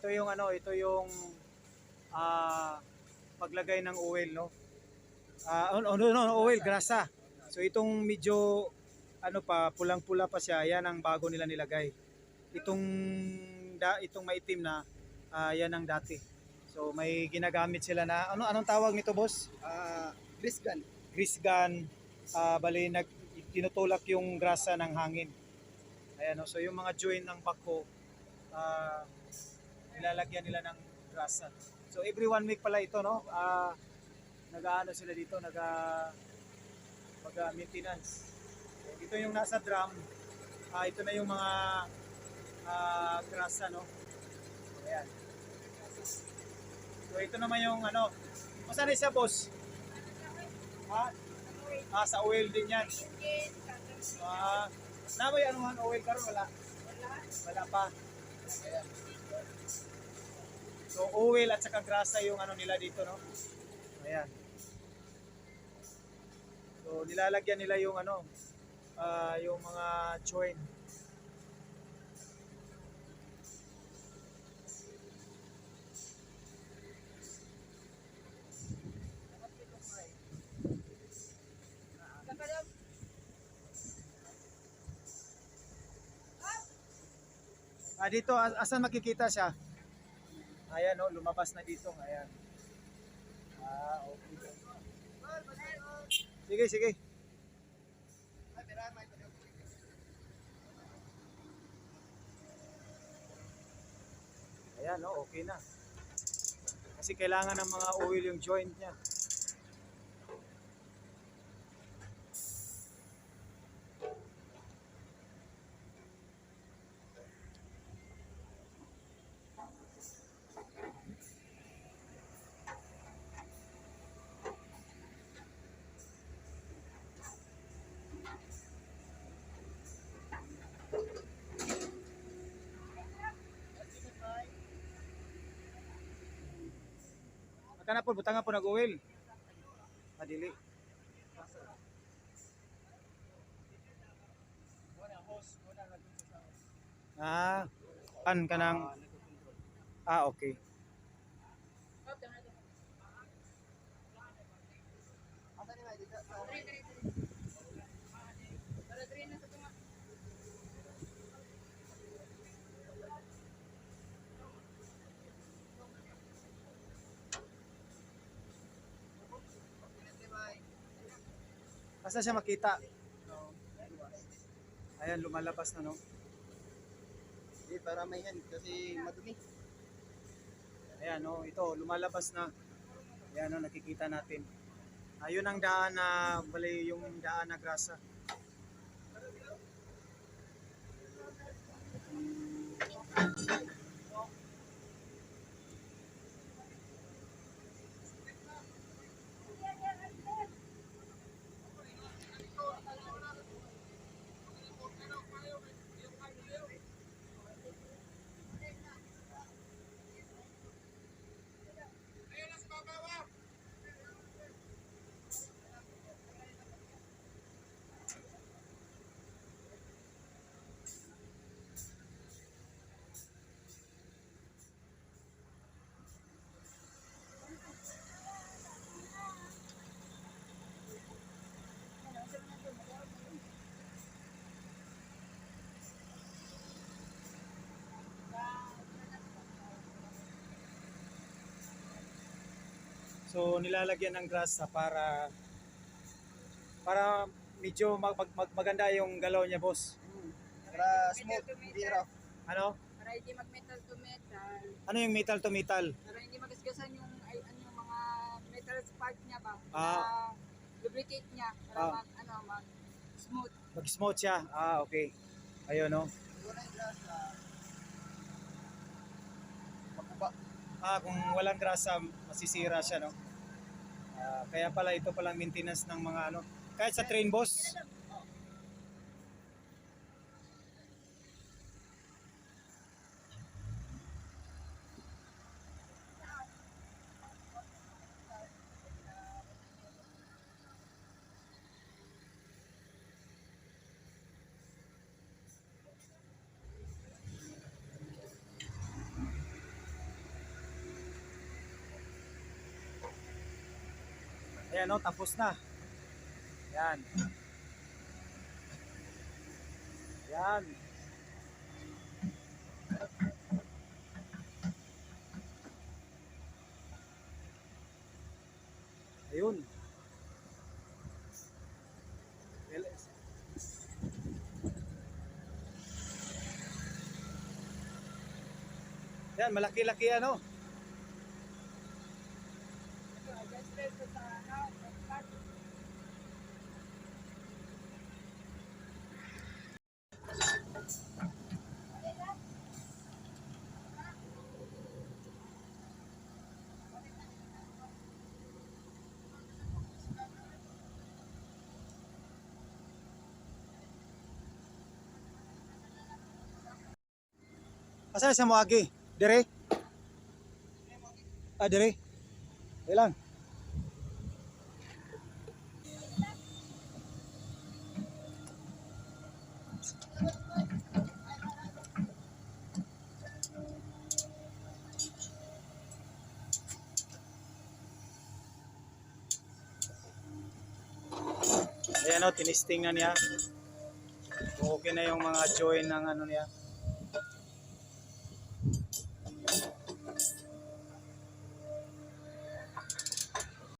ito yung ano, ito yung paglagay ng oil, no? Oil, grasa. So itong medyo ano pa, pulang-pula pa siya, yan ang bago nila nilagay. Itong maitim na yan ang dati. So may ginagamit sila na anong tawag nito, boss? Grease gun. Grease gun. Bali tinutulak yung grasa ng hangin. Ayan, no? So yung mga joint ng bako nilalagyan nila ng grasa. So every 1 week pala ito, no? Nag-aano sila dito, mag-maintenance. Ito yung nasa drum. Ito na yung mga grasa, no? Ayan. So ito naman yung ano. Saan na siya, boss? Sa oil din yan. Namoy anuhan oil karon wala? Wala pa. Ayan. So oil at saka grasa yung ano nila dito, no? Ayan. So nilalagyan nila yung ano, yung mga joint. Dito, asan makikita siya? Ayan, no, lumabas na dito. Ayan. Okay. Sige, sige. Ayan, no, okay na. Kasi kailangan ng mga oil yung joint niya. Kana po butangan po nag-oil. Dili. Kanang okay. Basta siya makita. Ayan, lumalabas na, no? Hindi, para may hand kasi madumi. Ayan, no? Ito, lumalabas na. Ayan, no? Nakikita natin. Ayun ang daan na, bali yung daan na grasa. So nilalagyan ng grasa para medyo maganda yung galaw niya, boss. Para smooth, hindi rough. Ano? Para hindi mag-metal to metal. Ano yung metal to metal? Para hindi magasgasan yung yung mga metal part niya ba? Ah. Lubricate niya para mag smooth. Mag-smooth siya. Okay. Ayun, no? Wala yung grasa. Makuba. Kung walang grasa, masisira siya, no? Kaya pala ito palang maintenance ng mga ano. Kahit sa train, boss. Ayan o, tapos na. Yan. Yan. Ayun. Yan, malaki-laki ano. Just dito sa ano, Asa sa mo agi? Dire? Ah, dire. Ilan? Ayan o, tinisting na niya. Kung okay na yung mga join ng ano niya.